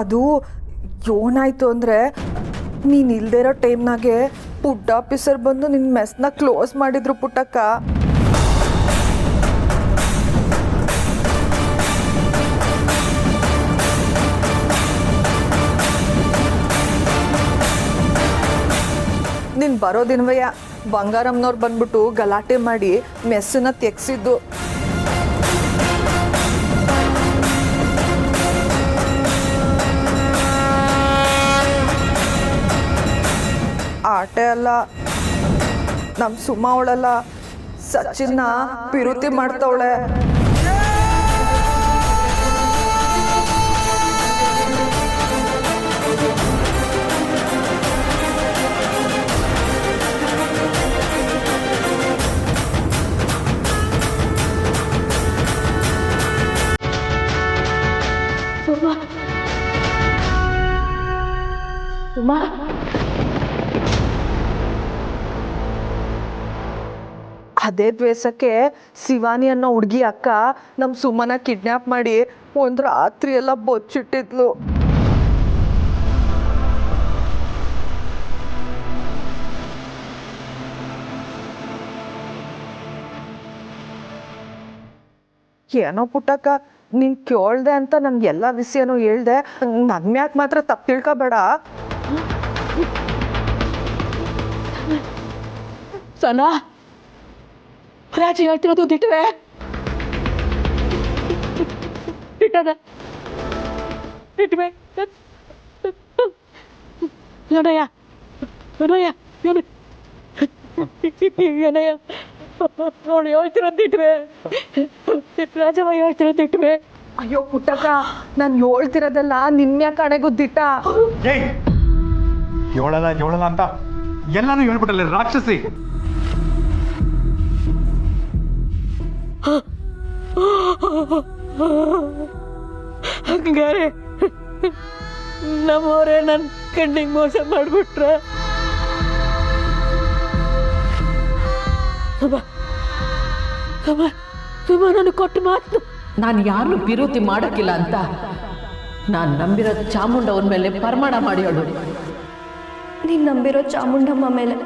ಅದು ಏನಾಯ್ತು ಅಂದರೆ ನೀನು ಇಲ್ಲದೇ ಇರೋ ಟೈಮ್ನಾಗೆ ಫುಡ್ ಆಫೀಸರ್ ಬಂದು ನಿನ್ನ ಮೆಸ್ನ ಕ್ಲೋಸ್ ಮಾಡಿದ್ರು ಪುಟ್ಟಕ್ಕ. ನೀನು ಬರೋದಿನವಯ್ಯ ಬಂಗಾರಮ್ಮನವ್ರು ಬಂದ್ಬಿಟ್ಟು ಗಲಾಟೆ ಮಾಡಿ ಮೆಸ್ಸನ್ನ ತೆಗ್ಸಿದ್ದು. ಆಟೆ ಅಲ್ಲ, ನಮ್ಮ ಸುಮ್ಮ ಅವಳಲ್ಲ ಸಚಿನ್ನ ಪಿರುತಿ ಮಾಡ್ತವಳೆ. ಅದೇ ದ್ವೇಷಕ್ಕೆ ಶಿವಾನಿ ಅನ್ನೋ ಹುಡುಗಿ ಅಕ್ಕ ನಮ್ಮ ಸುಮ್ಮನ ಕಿಡ್ನ್ಯಾಪ್ ಮಾಡಿ ಒಂದು ರಾತ್ರಿ ಎಲ್ಲ ಬಚ್ಚಿಟ್ಟಿದ್ಲು. ಏನೋ ಪುಟ್ಟಕ್ಕ, ನೀನು ಕೇಳ್ದೆ ಅಂತ ನನ್ಗೆ ಎಲ್ಲ ವಿಷಯನೂ ಹೇಳ್ದೆ. ನನ್ನ ಮ್ಯಾಕ್ ಮಾತ್ರ ತಪ್ಪು ತಿಳ್ಕೊಬೇಡ. ಸನಾ, ರಾಜಿ ಹೇಳ್ತಿರೋದು ದಿಟ್ಟವೆ ದಿಟ್ಟದ ದಿಟ್ವೆ ಏನಯ್ಯ ಏನಯ್ಯ ಏನಯ್ಯ ನೋಡಿ ಹೇಳ್ತಿರೋದು ದಿಟ್ವೆ ರಾಜವ ಹೇಳ್ತಿರೋದು ದಿಟ್ವೆ. ಅಯ್ಯೋ ಪುಟ್ಟಕ್ಕ, ನಾನು ಹೇಳ್ತಿರೋದಲ್ಲ ನಿನ್ನೆ ಕಣೆಗೂ ದಿಟ್ಟ. ಹೇಳಲ್ಲ ಅಂತ ಎಲ್ಲಾನು ಹೇಳ್ಬಿಟ್ಟಲ್ಲ ರಾಕ್ಷಸಿ. ಹಂಗಾರೆ ನಮ್ಮವರೇ ನನ್ನ ಕಣ್ಣಿಗೆ ಮೋಸ ಮಾಡ್ಬಿಟ್ರ. ನನಗೆ ಕೊಟ್ಟು ಮಾತು, ನಾನು ಯಾರನ್ನು ವಿರೋಧಿ ಮಾಡೋಕ್ಕಿಲ್ಲ ಅಂತ ನಾನು ನಂಬಿರೋ ಚಾಮುಂಡವನ ಮೇಲೆ ಪ್ರಮಾಣ ಮಾಡಿ ಹೇಳು. ನೀನು ನಂಬಿರೋ ಚಾಮುಂಡಮ್ಮ ಮೇಲೆ,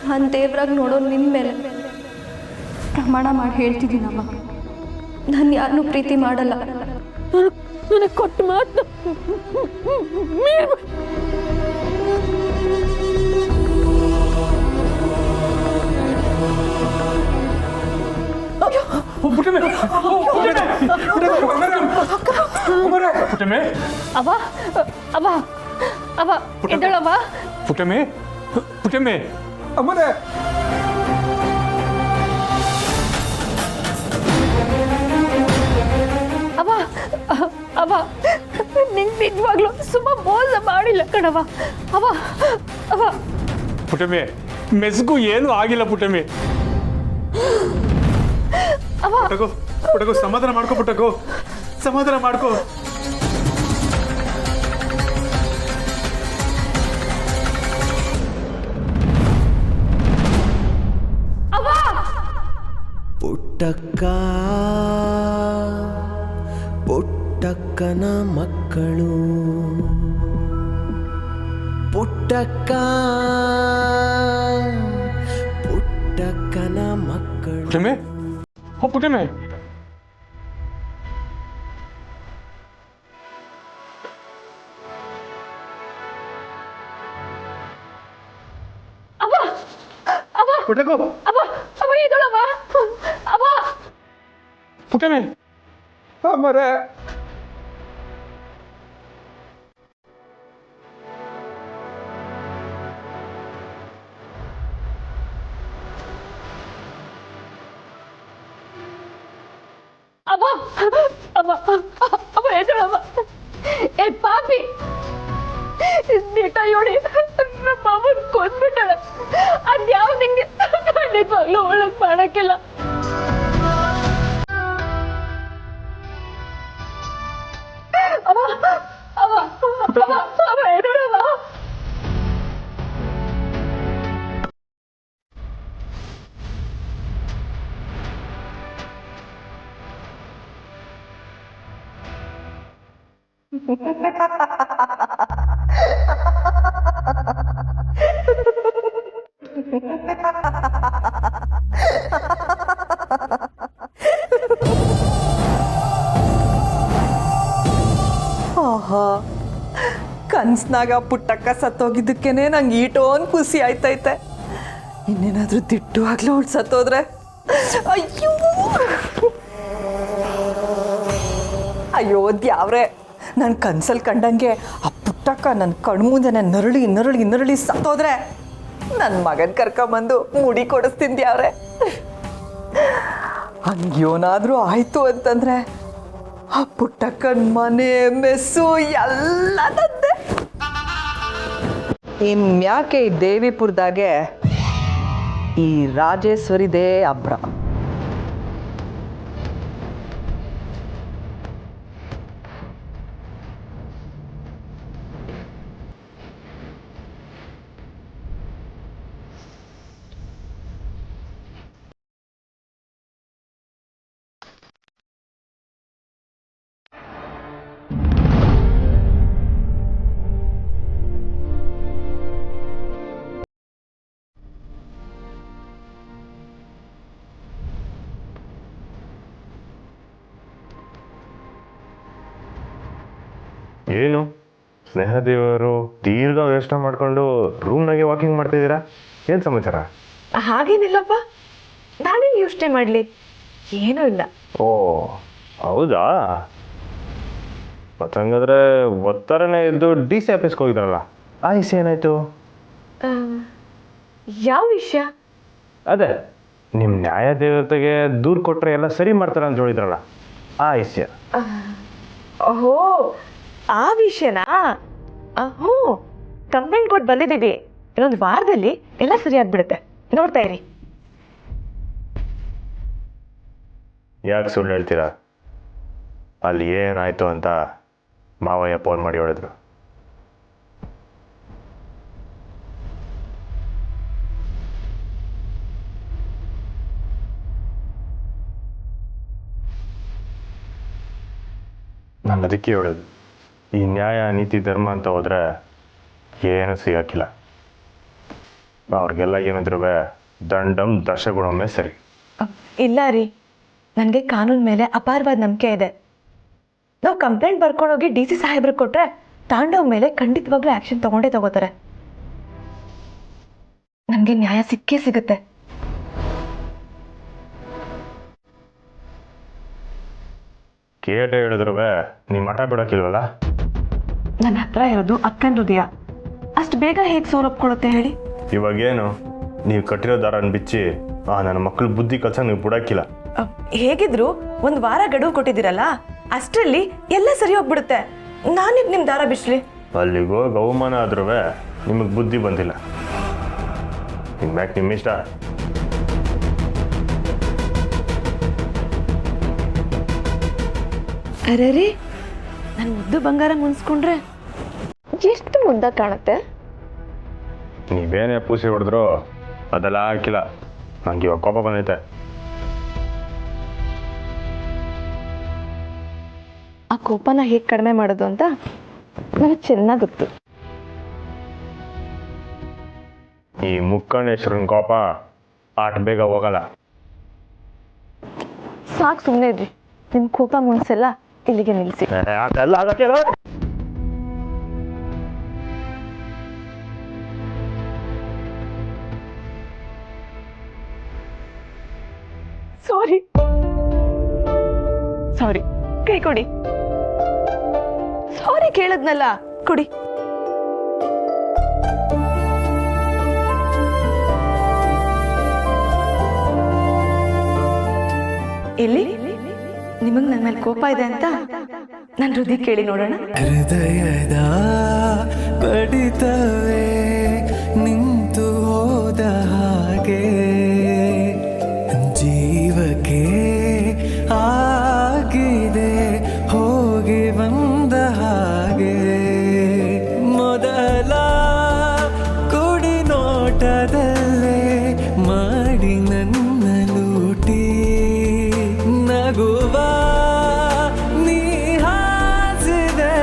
ನಾನು ದೇವ್ರಾಗ ನೋಡೋ ನಿನ್ನ ಮೇಲೆ ಪ್ರಮಾಣ ಮಾಡಿ ಹೇಳ್ತಿದ್ದೀನಮ್ಮ. ನಾನು ಯಾರನ್ನೂ ಪ್ರೀತಿ ಮಾಡಲ್ಲ. ನನಗೆ ಕೊಟ್ಟು ಮಾತು ಅವ ಅವ ಅವ ಎದ್ದಳವ. ಪುಟ್ಟಮ್ಮೆ ಪುಟ್ಟಮ್ಮೆ ಅಮ್ಮನೇ. ಅವ ಅವ ನಿಂಗೆ ನಿಜವಾಗ್ಲೂ ಸುಮ್ಮ ಮೋಸ ಮಾಡಿಲ್ಲ ಕಣವ. ಅವ ಅವ ಪುಟ್ಟಮ್ಮೆ, ಮೆಸ್ಗೂ ಏನು ಆಗಿಲ್ಲ ಪುಟ್ಟಮ್ಮೆ. ಅವ ಪುಟ್ಟಗೋ ಸಮಾಧಾನ ಮಾಡ್ಕೋ, ಪುಟ್ಟಗೋ ಸಮಾಧಾನ ಮಾಡ್ಕೋ. ಪುಟ್ಟಕ್ಕ ಪುಟ್ಟಕ್ಕನ ಮಕ್ಕಳು, ಪುಟ್ಟಕ್ಕ ಪುಟ್ಟಕ್ಕನ ಮಕ್ಕಳು. ಪುಟ್ಟಮ್ಮೆ, ಓ ಪುಟ್ಟಮ್ಮೆ. ಅವ ಅವ ಪುಟ್ಟಗೋ ಅವ ಅವ ಎದ್ದಳವ. ಅವ ಪುಟ್ಟಮ್ಮೆ ಅಮ್ಮರೇ. ಅವ ಅವ ಅವ ಎದ್ದಳವ. ಏ ಪಾಪಿ, ದಿಟ ನೋಡಿ ನಮ್ಮ ಅಮ್ಮನ ಕೊಂದ್ಬಿಟ್ಟಾಳ. ಅದ್ಯಾವ ನಿಂಗೆ ಖಂಡಿತವಾಗ್ಲೂ ಒಳಗ್ ಮಾಡಕ್ಕಿಲ್ಲ. ಅವ ಅವ ಅವ ಅವ ಎದ್ದಳವ. ಆಹಾ, ಕನ್ಸ್ನಾಗ ಪುಟ್ಟಕ್ಕ ಸತ್ತೋಗಿದ್ದಕ್ಕೇನೆ ನಂಗೆ ಈಟೋನ್ ಖುಷಿ ಆಯ್ತೈತೆ. ಇನ್ನೇನಾದ್ರೂ ದಿಟ್ಟವಾಗ್ಲೂ ಅವ್ಳು ಸತ್ತೋದ್ರೆ ಅಯ್ಯೋ ಅಯ್ಯೋ ದ್ಯಾವ್ರೆ, ನಾನು ಕನ್ಸಲ್ಲಿ ಕಂಡಂಗೆ ಆ ಪುಟ್ಟಕ್ಕ ನನ್ನ ಕಣ್ಮುಂದೆ ನರಳಿ ನರಳಿ ನರಳಿ ಸತ್ತೋದ್ರೆ ನನ್ನ ಮಗನ ಕರ್ಕೊಂಬಂದು ಮುಡಿ ಕೊಡಿಸ್ತೀನಿ ದ್ಯಾವ್ರೆ. ಹಂಗೇನಾದ್ರೂ ಆಯ್ತು ಅಂತಂದ್ರೆ ಆ ಪುಟ್ಟಕ್ಕನ ಮನೆ ಮೆಸ್ಸು ಎಲ್ಲ ತಂದೆ. ಇನ್ಯಾಕೆ ಈ ದೇವಿಪುರದಾಗೆ ಈ ರಾಜೇಶ್ವರಿದೇ ಅಬ್ರ. ಏನು ಸ್ನೇಹದೇವರು ದೀರ್ಘ ಯೋಚನೆ ಮಾಡಿಕೊಂಡು ರೂಮ್ನಾಗೆ ವಾಕಿಂಗ್ ಮಾಡ್ತಿದ್ದೀರಾ? ಏನು ಸಮಾಚಾರ? ಹಾಗೇನಿಲ್ಲಪ್ಪ, ನಾನೇನು ಯೋಚನೆ ಮಾಡಲಿ, ಏನೂ ಇಲ್ಲ. ಓ ಹೌದಾ? ಮತ್ತಂಗಾದ್ರೆ ಒತ್ತರನೇ ಇದ್ದು ಡಿ ಸಿ ಆಫೀಸ್ಗೆ ಹೋಗಿದ್ರಲ್ಲ, ಆ ವಿಷಯ ಏನಾಯ್ತು? ಯಾವ ವಿಷಯ? ಅದೇ ನಿಮ್ಮ ನ್ಯಾಯ ದೇವತೆಗೆ ದೂರು ಕೊಟ್ಟರೆ ಎಲ್ಲ ಸರಿ ಮಾಡ್ತಾರೆ ಅಂತ ಹೇಳಿದ್ರಲ್ಲ, ಆ ವಿಷಯ. ಓಹೋ, ಆ ವಿಷಯನಾ? ಹ್ಞೂ, ಕಂಪ್ಲೇಂಟ್ ಕೊಟ್ಟು ಬಂದಿದ್ದೀವಿ. ಇನ್ನೊಂದು ವಾರದಲ್ಲಿ ಎಲ್ಲ ಸರಿ ಆಗ್ಬಿಡುತ್ತೆ, ನೋಡ್ತಾ ಇರಿ. ಯಾಕೆ ಸುಳ್ಳು ಹೇಳ್ತೀರಾ? ಅಲ್ಲಿ ಏನಾಯ್ತು ಅಂತ ಮಾವಯ್ಯ ಫೋನ್ ಮಾಡಿ ಹೇಳಿದ್ರು. ನಾನು ಅದಕ್ಕೆ ಹೇಳೋದು, ಈ ನ್ಯಾಯ ನೀತಿ ಧರ್ಮ ಅಂತ ಹೋದರೆ ಏನೂ ಸಿಗೋಕ್ಕಿಲ್ಲ. ಅವ್ರಿಗೆಲ್ಲ ಏನಿದ್ರು ದಂಡಂ ದಶಗುಣವೇ ಸರಿ. ಇಲ್ಲ ರೀ, ನನಗೆ ಕಾನೂನು ಮೇಲೆ ಅಪಾರವಾದ ನಂಬಿಕೆ ಇದೆ. ನಾವು ಕಂಪ್ಲೇಂಟ್ ಬರ್ಕೊಂಡೋಗಿ ಡಿ ಸಿ ಸಾಹೇಬ್ರಿಗೆ ಕೊಟ್ಟರೆ ತಾಂಡವ್ ಮೇಲೆ ಖಂಡಿತವಾಗ್ಲೂ ಆ್ಯಕ್ಷನ್ ತಗೊಂಡೇ ತಗೋತಾರೆ. ನನಗೆ ನ್ಯಾಯ ಸಿಕ್ಕೇ ಸಿಗುತ್ತೆ. ಕೇಟ ಹೇಳಿದ್ರು ನೀವು ಮಠ ಬಿಡೋಕ್ಕಿಲ್ವಲ್ಲ? ನನ್ನ ಹತ್ರ ಇರೋದು ಅಕ್ಕನ ಹೃದಯ, ಅಷ್ಟು ಬೇಗ ಹೇಗೆ ಸೋಲೊಪ್ಕೊಳ್ಳುತ್ತೆ ಹೇಳಿ? ಇವಾಗೇನು ನೀವು ಕಟ್ಟಿರೋ ದಾರನ ಬಿಚ್ಚಿ ನನ್ನ ಮಕ್ಕಳು ಬುದ್ಧಿ ಕಲ್ಸ ನೀವು ಬಿಡೋಕ್ಕಿಲ್ಲ. ಹೇಗಿದ್ರು ಒಂದು ವಾರ ಗಡುವು ಕೊಟ್ಟಿದ್ದೀರಲ್ಲ, ಅಷ್ಟರಲ್ಲಿ ಎಲ್ಲ ಸರಿ ಹೋಗ್ಬಿಡುತ್ತೆ. ನಾನಿಗೆ ನಿಮ್ಮ ದಾರ ಬಿಚ್ಚಲಿ? ಅಲ್ಲಿಗೋ ಅವಮಾನ ಆದ್ರೂ ನಿಮಗೆ ಬುದ್ಧಿ ಬಂದಿಲ್ಲ. ಇನ್ಮ್ಯಾಕೆ ನಿಮ್ಮ ಇಷ್ಟ. ಅರೆ ರೀ, ನನ್ನ ಮುದ್ದು ಬಂಗಾರ ಮುನ್ಸ್ಕೊಂಡ್ರೆ ಎಷ್ಟು ಮುದ್ದ ಕಾಣುತ್ತೆ. ನೀವೇನೇ ಪೂಸಿ ಹೊಡೆದ್ರು ಅದೆಲ್ಲ ಹಾಕಿಲ್ಲ. ನಂಗೆ ಇವಾಗ ಕೋಪ ಬಂದೈತೆ. ಆ ಕೋಪನ ಹೇಗೆ ಕಡಿಮೆ ಮಾಡೋದು ಅಂತ ನನಗೆ ಚೆನ್ನಾಗಿ ಗೊತ್ತು. ಈ ಮುಕ್ಕಣ್ಣೇಶ್ವರನ ಕೋಪ ಆಟ ಬೇಗ ಹೋಗಲ್ಲ. ಸಾಕು, ಸುಮ್ಮನೆ ಇದ್ರಿ. ನಿಮ್ಮ ಕೋಪ ಮುನ್ಸೆಲ್ಲ ಇಲ್ಲಿಗೆ ನಿಲ್ಲಿಸಿ. ಅದೆಲ್ಲ ಆಗತ್ತಿಲ್ಲ. ಸಾರಿ ಸಾರಿ, ಕೈ ಕೊಡಿ. ಸಾರಿ ಕೇಳದ್ನಲ್ಲ, ಕೊಡಿ. ಎಲ್ಲಿ ನಿಮಗ್ ನನ್ನ ಮೇಲೆ ಕೋಪ ಇದೆ ಅಂತ ನನ್ನ ಹೃದಯ ಕೇಳಿ ನೋಡೋಣ. ಹೃದಯದ ಬಡಿತವೇ ನಿಂತು ಹೋದ ಹಾಗೆ, ಜೀವಕ್ಕೆ ಆಗಿದೆ ಹೋಗಿ ಬಂದ ಹಾಗೆ, ಮೊದಲ ಕುಡಿ ನೋಟದಲ್ಲೇ ಮಾಡಿ ನನ್ನ ಲೂಟಿ, ನಗುವ ನೀ ಹಾಸಿದೆ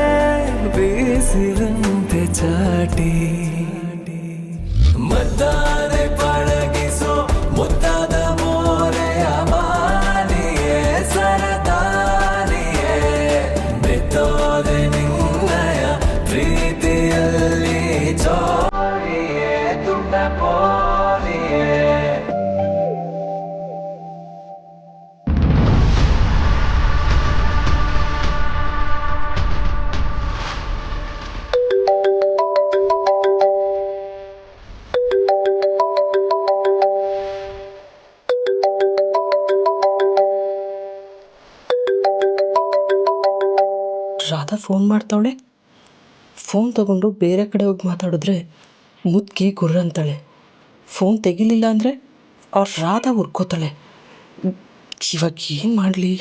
ರಾಧಾ ಫೋನ್ ಮಾಡ್ತಾವಳೆ. ಫೋನ್ ತಗೊಂಡು ಬೇರೆ ಕಡೆ ಹೋಗಿ ಮಾತಾಡಿದ್ರೆ ಮುದ್ಕಿ ಗುರ್ರ ಅಂತಾಳೆ. ಫೋನ್ ತೆಗಿಲಿಲ್ಲ ಅಂದರೆ ಅವ್ರು ರಾಧಾ ಹುರ್ಕೋತಾಳೆ. ಇವಾಗ ಏನು ಮಾಡಲಿ?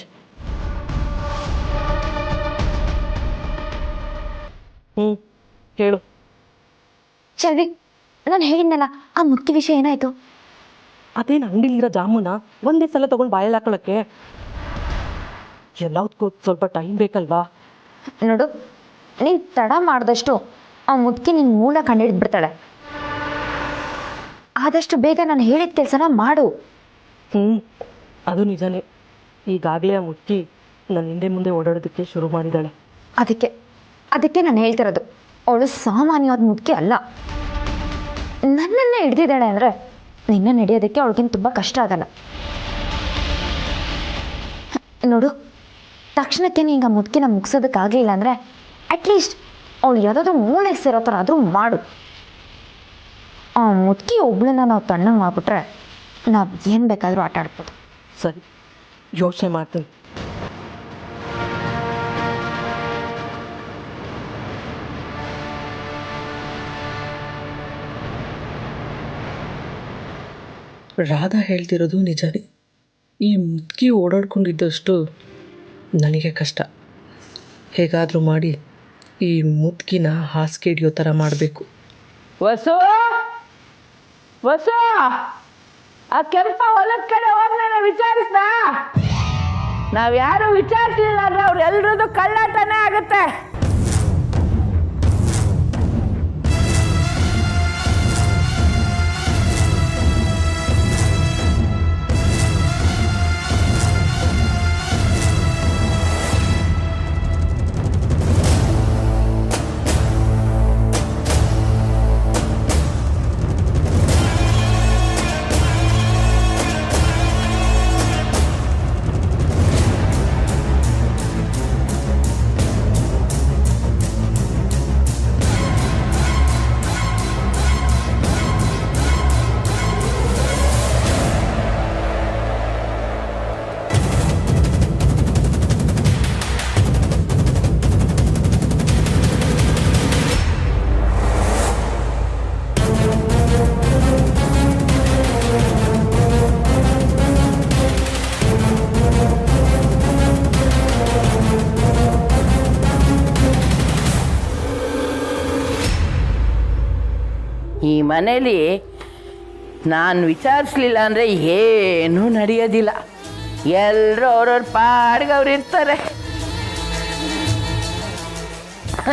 ಹೇಳು. ಶೆಲ್ವಿ, ನಾನು ಹೇಳಿದ್ನಲ್ಲ ಆ ಮುಖ್ಯ ವಿಷಯ ಏನಾಯಿತು? ಅದೇನು ಅಂಗಡಿಲಿರೋ ಜಾಮೂನ ಒಂದೇ ಸಲ ತೊಗೊಂಡು ಬಾಯಲ್ಲಿ ಹಾಕೊಳ್ಳೋಕ್ಕೆ ಎಲ್ಲದಕ್ಕೂ ಸ್ವಲ್ಪ ಟೈಮ್ ಬೇಕಲ್ವಾ? ನೋಡು, ನೀನು ತಡ ಮಾಡಿದಷ್ಟು ಆ ಮುದುಕಿ ನಿನ್ನ ಮೂಲ ಕಂಡುಹಿಡಿದ್ಬಿಡ್ತಾಳೆ. ಆದಷ್ಟು ಬೇಗ ನಾನು ಹೇಳಿದ ಕೆಲಸನ ಮಾಡು. ಅದು ನಿಜಾನೇ. ಈಗಾಗಲೇ ಆ ಮುದುಕಿ ನನ್ನ ಹಿಂದೆ ಮುಂದೆ ಓಡಾಡೋದಕ್ಕೆ ಶುರು ಮಾಡಿದ್ದಾಳೆ. ಅದಕ್ಕೆ ನಾನು ಹೇಳ್ತಿರೋದು, ಅವಳು ಸಾಮಾನ್ಯವಾದ ಮುದುಕಿ ಅಲ್ಲ. ನನ್ನನ್ನೇ ಹಿಡ್ದಿದ್ದಾಳೆ ಅಂದರೆ ನಿನ್ನ ನಡೆಯೋದಕ್ಕೆ ಅವಳಿಗಿಂತ ತುಂಬ ಕಷ್ಟ ಆಗಲ್ಲ. ನೋಡು, ತಕ್ಷಣಕ್ಕೆ ನೀಗ ಮುದುಕಿನ ಮುಗಿಸೋದಕ್ಕಾಗಲಿಲ್ಲ ಅಂದರೆ ಅಟ್ಲೀಸ್ಟ್ ಅವಳು ಯಾವುದಾದ್ರೂ ಮೂಳೆಗೆ ಸೇರೋ ಥರ ಆದರೂ ಮಾಡು. ಆ ಮುದುಕಿ ಒಬ್ಳನ್ನ ನಾವು ತಣ್ಣಗೆ ಮಾಡಿಬಿಟ್ರೆ ನಾವು ಏನು ಬೇಕಾದರೂ ಆಟ ಆಡ್ಬೋದು. ಸರಿ, ಯೋಚನೆ ಮಾಡ್ತೀನಿ. ರಾಧಾ ಹೇಳ್ತಿರೋದು ನಿಜನೇ. ಈ ಮುದುಕಿ ಓಡಾಡ್ಕೊಂಡಿದ್ದಷ್ಟು ನನಗೆ ಕಷ್ಟ. ಹೇಗಾದರೂ ಮಾಡಿ ಈ ಮುದುಕಿನ ಹಾಸಿಗೆ ಹಿಡಿಯೋ ಥರ ಮಾಡಬೇಕು. ವಸು ವಸು, ಆ ಕೆಂಪ ಹೊಲದ ಕಡೆ ಹೋಗ್ನ ವಿಚಾರಿಸ್ದ? ನಾವ್ಯಾರು ವಿಚಾರಿಸಲಿಲ್ಲ ಅಂದ್ರೆ ಅವ್ರು ಎಲ್ರದ್ದು ಕಳ್ಳಾಟನೇ ಆಗುತ್ತೆ. ಈ ಮನೇಲಿ ನಾನು ವಿಚಾರಿಸ್ಲಿಲ್ಲ ಅಂದರೆ ಏನೂ ನಡೆಯೋದಿಲ್ಲ. ಎಲ್ಲರೂ ಅವ್ರವ್ರ ಪಾಡಿಗೆ ಅವ್ರು ಇರ್ತಾರೆ.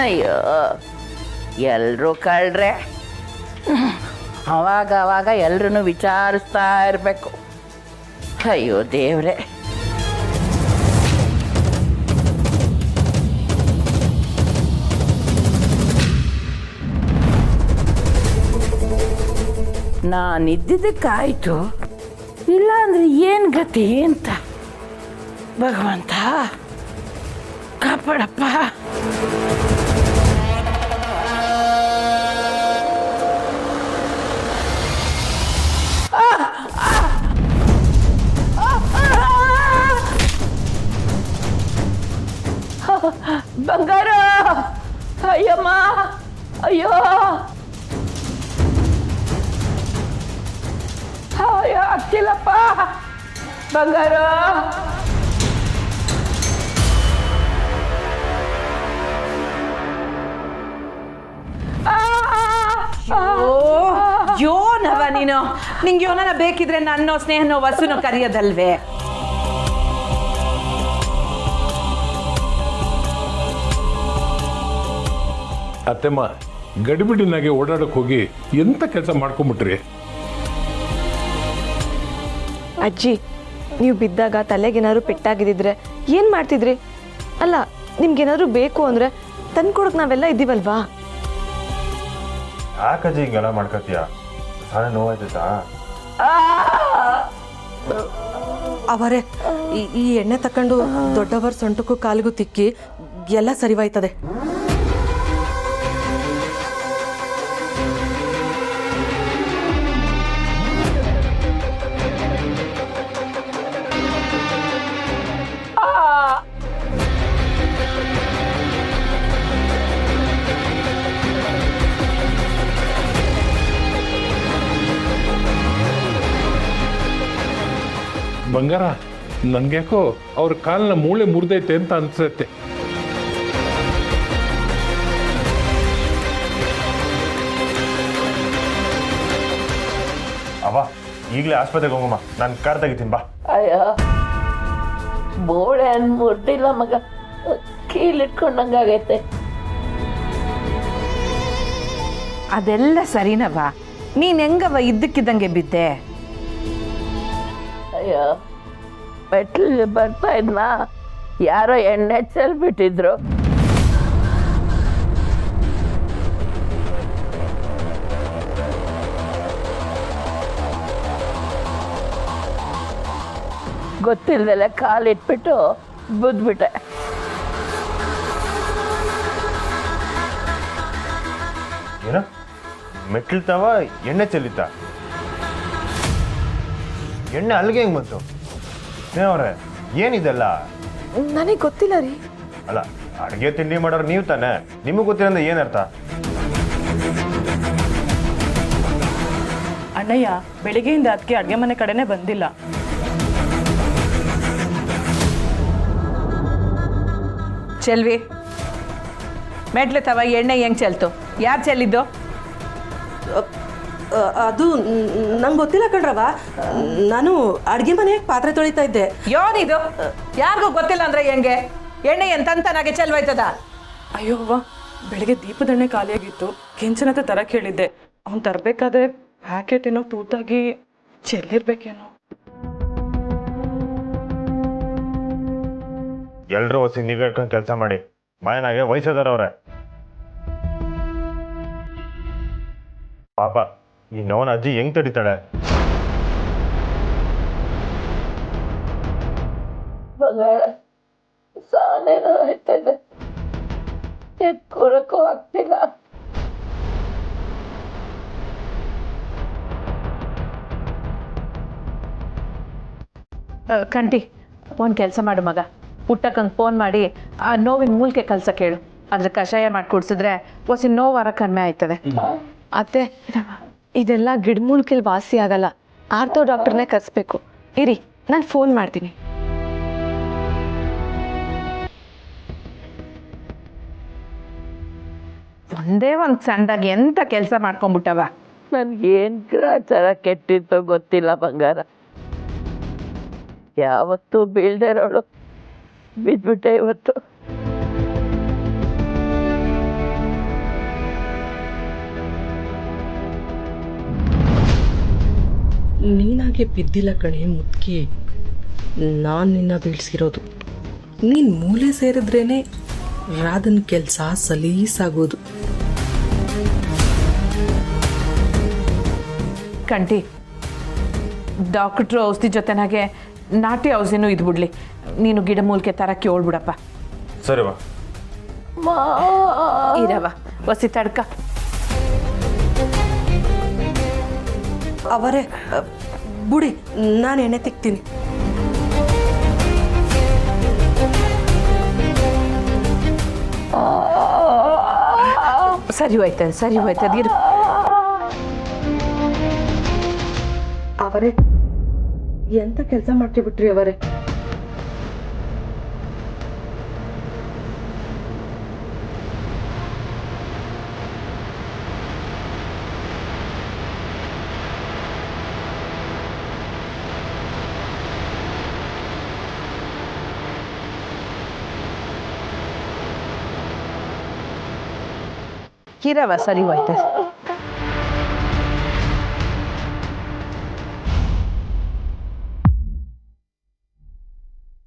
ಅಯ್ಯೋ, ಎಲ್ಲರೂ ಕಳ್ರೆ ಅವಾಗ ಎಲ್ಲರೂ ವಿಚಾರಿಸ್ತಾ ಇರಬೇಕು. ಅಯ್ಯೋ ದೇವ್ರೆ. ನಾನಿದ್ದಿದ್ದಕ್ಕಾಯಿತು, ಇಲ್ಲ ಅಂದರೆ ಏನು ಗತಿ ಅಂತ. ಭಗವಂತ ಕಾಪಾಡಪ್ಪ. ಬಂಗಾರ, ಅಯ್ಯಮ್ಮ, ಅಯ್ಯೋ ಅಯ್ಯೋ, ಆಗ್ತಿಲ್ಲಪ್ಪ ಬಂಗಾರ. ಯೋನವ ನೀನು. ನಿಂಗೆ ಯೋನನ ಬೇಕಿದ್ರೆ ನನ್ನೋ ಸ್ನೇಹನೋ ವಸುನೋ ಕರೆಯೋದಲ್ವೇ? ಅತ್ತೆಮ್ಮ, ಗಡಿಬಿಡಿನಾಗೆ ಓಡಾಡಕ್ಕೆ ಹೋಗಿ ಎಂತ ಕೆಲಸ ಮಾಡ್ಕೊಂಬಿಟ್ರಿ? ಅಜ್ಜಿ, ನೀವು ಬಿದ್ದಾಗ ತಲೆಗೇನಾದ್ರು ಪೆಟ್ಟಾಗಿದ್ದಿದ್ರೆ ಏನು ಮಾಡ್ತಿದ್ರಿ? ಅಲ್ಲ, ನಿಮ್ಗೇನಾದ್ರು ಬೇಕು ಅಂದರೆ ತಂದ್ಕೊಡಕ್ಕೆ ನಾವೆಲ್ಲ ಇದ್ದೀವಲ್ವಾ? ಯಾಕಜ್ಜಿ ಹಿಂಗೆಲ್ಲ ಮಾಡ್ಕೊತೀಯ? ನಾಳೆ ನೋವಾಯ್ತಾ? ಅವರೇ ಈ ಎಣ್ಣೆ ತಕೊಂಡು ದೊಡ್ಡವರ ಸೊಂಟಕ್ಕೂ ಕಾಲಿಗೂ ತಿಕ್ಕಿ ಎಲ್ಲ ಸರಿವಾಯ್ತದೆ. ಬಂಗಾರ, ನನ್ಗ್ಯಾಕೋ ಅವ್ರ ಕಾಲಿನ ಮೂಳೆ ಮುರಿದೈತೆ ಅಂತ ಅನ್ಸತ್ತೆ. ಅವ ಈಗಲೇ ಆಸ್ಪತ್ರೆಗೆ ಹೋಗಮ್ಮ, ನಾನು ಕಾರ್ ತೆಗಿತೀನಿ ಬಾ. ಅಯ್ಯೋ ಬೋಳೆ ಅನ್ ಮುರ್ದಿಲ್ಲ ಮಗ, ಕೀಲಿಟ್ಕೊಂಡಂಗಾಗೈತೆ. ಅದೆಲ್ಲ ಸರಿನವ, ನೀನು ಹೆಂಗವ ಇದ್ದಕ್ಕಿದ್ದಂಗೆ ಬಿದ್ದೆ? ಅಯ್ಯೋ ಮೆಟ್ಲಿಗೆ ಬರ್ತಾ ಇದ್ನ, ಯಾರೋ ಎಣ್ಣೆ ಚೆಲ್ಬಿಟ್ಟಿದ್ರು. ಗೊತ್ತಿಲ್ದಲೆ ಕಾಲಿಟ್ಬಿಟ್ಟು ಬುದ್ಬಿಟ್ಟೆ. ಏನ ಮೆಟ್ಲಿತಾವ ಎಣ್ಣೆ ಚೆಲ್ಲಿತ್ತ? ಎಣ್ಣೆ ಅಲ್ಲಿಗೆ ಹೆಂಗ್ ಬಂತು? ಅವ್ರೆ ಏನಿದೆಲ್ಲ? ನನಗೆ ಗೊತ್ತಿಲ್ಲ ರೀ. ಅಲ್ಲ, ಅಡುಗೆ ತಿಂಡಿ ಮಾಡೋರು ನೀವು ತಾನೆ, ನಿಮಗೆ ಗೊತ್ತಿರಂದ್ರೆ ಏನರ್ಥ? ಅಣ್ಣಯ್ಯ ಬೆಳಿಗ್ಗೆಯಿಂದ ಅದಕ್ಕೆ ಅಡುಗೆ ಮನೆ ಕಡೆನೇ ಬಂದಿಲ್ಲ. ಚೆಲ್ವಿ, ಮೆಟ್ಲು ತವ ಎಣ್ಣೆ ಹೆಂಗೆ ಚೆಲ್ತು? ಯಾರು ಚೆಲ್ಲಿದ್ದು? ಅದು ನಂಗೆ ಗೊತ್ತಿಲ್ಲ ಕಣ್ರವ, ನಾನು ಅಡುಗೆ ಮನೆಗೆ ಪಾತ್ರೆ ತೊಳಿತಾ ಇದ್ದೆ. ಯೋನಿದು ಯಾರಿಗೂ ಗೊತ್ತಿಲ್ಲ ಅಂದ್ರೆ ಹೆಂಗೆ? ಎಣ್ಣೆ ಎಂತಂತನಾಗೆ ಚೆಲ್ವೈತದ? ಅಯ್ಯೋ ಅವ್ವ, ಬೆಳಗ್ಗೆ ದೀಪದೆಣ್ಣೆ ಖಾಲಿಯಾಗಿತ್ತು, ಕೆಂಚನತೆ ತರಕ್ಕೆ ಹೇಳಿದ್ದೆ. ಅವ್ನು ತರಬೇಕಾದ್ರೆ ಪ್ಯಾಕೆಟ್ ಏನೋ ತೂತಾಗಿ ಚೆಲ್ಲಿರ್ಬೇಕೇನೋ. ಎಲ್ಲರೂ ಹೊಸಿ ನೀವೇ ಇಟ್ಕೊಂಡು ಕೆಲಸ ಮಾಡಿ. ಮಾಯನಾಗೆ ವಯಸ್ಸದಾರವ್ರೆ ಪಾಪ. ಈ ನೋವನ ಅಜ್ಜಿ ಹೆಂಗ್ ತಡಿತಾಳೆ? ಬಂಗಾರ ಸಾನೇನೋ ಆಯ್ತದೆ, ಎತ್ಕೊಳಕ್ಕೂ ಆಗ್ತಿಲ್ಲ. ಕಂಟಿ, ಒಂದು ಕೆಲಸ ಮಾಡು ಮಗ, ಪುಟ್ಟಕ್ಕಂಗೆ ಫೋನ್ ಮಾಡಿ ಆ ನೋವಿನ ಮೂಲಿಕೆ ಕಲ್ಸಕ್ಕೆ ಹೇಳು. ಅದ್ರ ಕಷಾಯ ಮಾಡಿ ಕುಡಿಸಿದ್ರೆ ಹೊಸ ನೋವಾರ ಕಡಿಮೆ ಆಯ್ತದೆ. ಅತ್ತೆ, ಇದೆಲ್ಲ ಗಿಡಮೂಲಿಕೆಲಿ ವಾಸಿ ಆಗಲ್ಲ, ಆರ್ಥೋ ಡಾಕ್ಟರ್ನೇ ಕರೆಸ್ಬೇಕು. ಇರಿ, ನಾನು ಫೋನ್ ಮಾಡ್ತೀನಿ. ಒಂದೇ ಒಂದು ಸಣ್ಣದಾಗಿ ಎಂಥ ಕೆಲಸ ಮಾಡ್ಕೊಂಬಿಟ್ಟವ. ನನ್ಗೇನು ಗ್ರಾಚಾರ ಕೆಟ್ಟಿತ್ತೋ ಗೊತ್ತಿಲ್ಲ ಬಂಗಾರ. ಯಾವತ್ತೂ ಬೀಳ್ದಿರೋಳು ಬಿದ್ಬಿಟ್ಟೆ ಇವತ್ತು. ನೀನಾಗೆ ಬಿದ್ದಿಲ್ಲ ಕಣೆ ಮುದ್ಕಿ, ನಾನು ನಿನ್ನ ಬೀಳ್ಸಿರೋದು. ನೀನು ಮೂಲೆ ಸೇರಿದ್ರೇನೆ ರಾಧನ್ ಕೆಲಸ ಸಲೀಸಾಗೋದು. ಕಂಟಿ, ಡಾಕ್ಟ್ರು ಔಷಧಿ ಜೊತೆನಾಗೆ ನಾಟಿ ಔಷಧಿನೂ ಇದ್ಬಿಡ್ಲಿ. ನೀನು ಗಿಡಮೂಲಿಕೆ ತರಕ್ಕೆ ಹೇಳ್ಬಿಡಪ್ಪ. ಸರಿವಾ ಇರವ ಹೊಸಿ ತಡ್ಕ. ಅವರೇ ಬುಡಿ, ನಾನು ಎಣ್ಣೆ ತೆಗ್ತೀನಿ. ಸರಿ ಹೋಯ್ತದೆ, ಸರಿ ಹೋಯ್ತದೆ, ಇರು. ಅವರೇ ಎಂತ ಕೆಲಸ ಮಾಡ್ತಿಬಿಟ್ರಿ ಅವರೇ? ಇರವ ಸರಿ ಹೋಯ್ತದೆ.